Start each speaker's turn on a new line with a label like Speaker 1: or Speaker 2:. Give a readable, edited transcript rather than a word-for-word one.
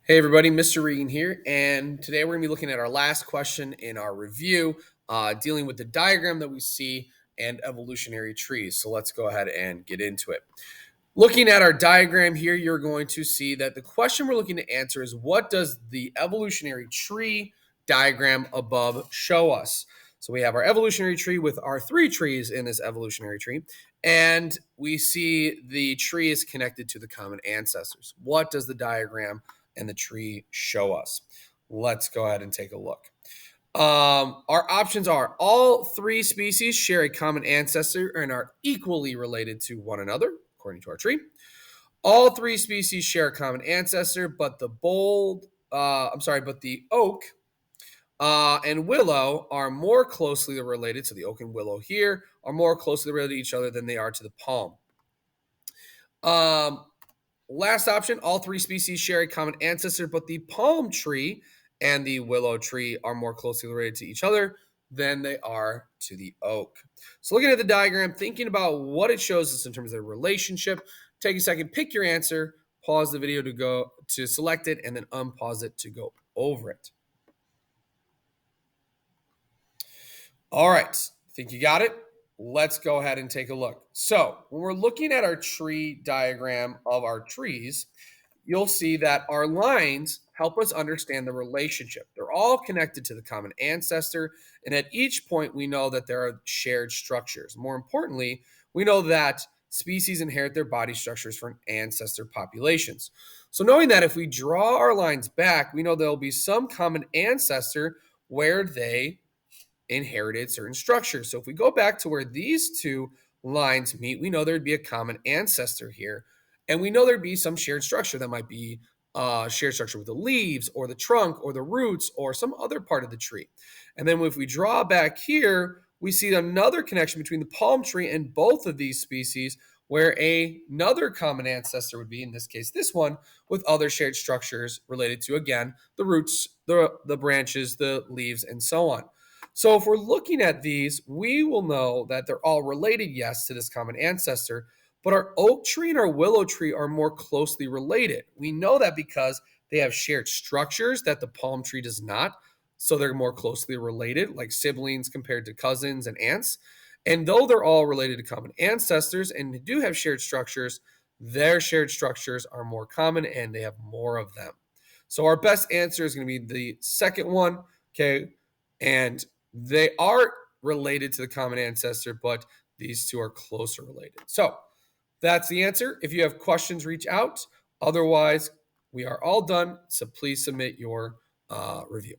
Speaker 1: Hey everybody, Mr. Regan here, and today we're going to be looking at our last question in our review, dealing with the diagram that we see and evolutionary trees. So let's go ahead and get into it. Looking at our diagram here, you're going to see that the question we're looking to answer is what does the evolutionary tree diagram above show us? So we have our evolutionary tree with our three trees in this evolutionary tree, and we see the tree is connected to the common ancestors. What does the diagram and the tree show us? Let's go ahead and take a look. Our options are all three species share a common ancestor and are equally related to one another, according to our tree. All three species share a common ancestor, but but the oak and willow are more closely related. So the oak and willow here are more closely related to each other than they are to the palm. Um, Last option, all three species share a common ancestor, but the palm tree and the willow tree are more closely related to each other than they are to the oak. So looking at the diagram, thinking about what it shows us in terms of the relationship, take a second, pick your answer, pause the video to go to select it, and then unpause it to go over it. All right, think you got it? Let's go ahead and take a look. So when we're looking at our tree diagram of our trees, you'll see that our lines help us understand the relationship. They're all connected to the common ancestor, and at each point, we know that there are shared structures. More importantly, we know that species inherit their body structures from ancestor populations. So, knowing that if we draw our lines back, we know there'll be some common ancestor where they inherited certain structures. So if we go back to where these two lines meet, we know there'd be a common ancestor here. And we know there'd be some shared structure that might be shared structure with the leaves or the trunk or the roots or some other part of the tree. And then if we draw back here, we see another connection between the palm tree and both of these species where another common ancestor would be, in this case, this one, with other shared structures related to, again, the roots, the branches, the leaves, and so on. So if we're looking at these, we will know that they're all related, yes, to this common ancestor, but our oak tree and our willow tree are more closely related. We know that because they have shared structures that the palm tree does not. So they're more closely related, like siblings compared to cousins and aunts. And though they're all related to common ancestors and do have shared structures, their shared structures are more common and they have more of them. So our best answer is going to be the second one. Okay. And they are related to the common ancestor, but these two are closer related. So that's the answer. If you have questions, reach out. Otherwise, we are all done. So please submit your review.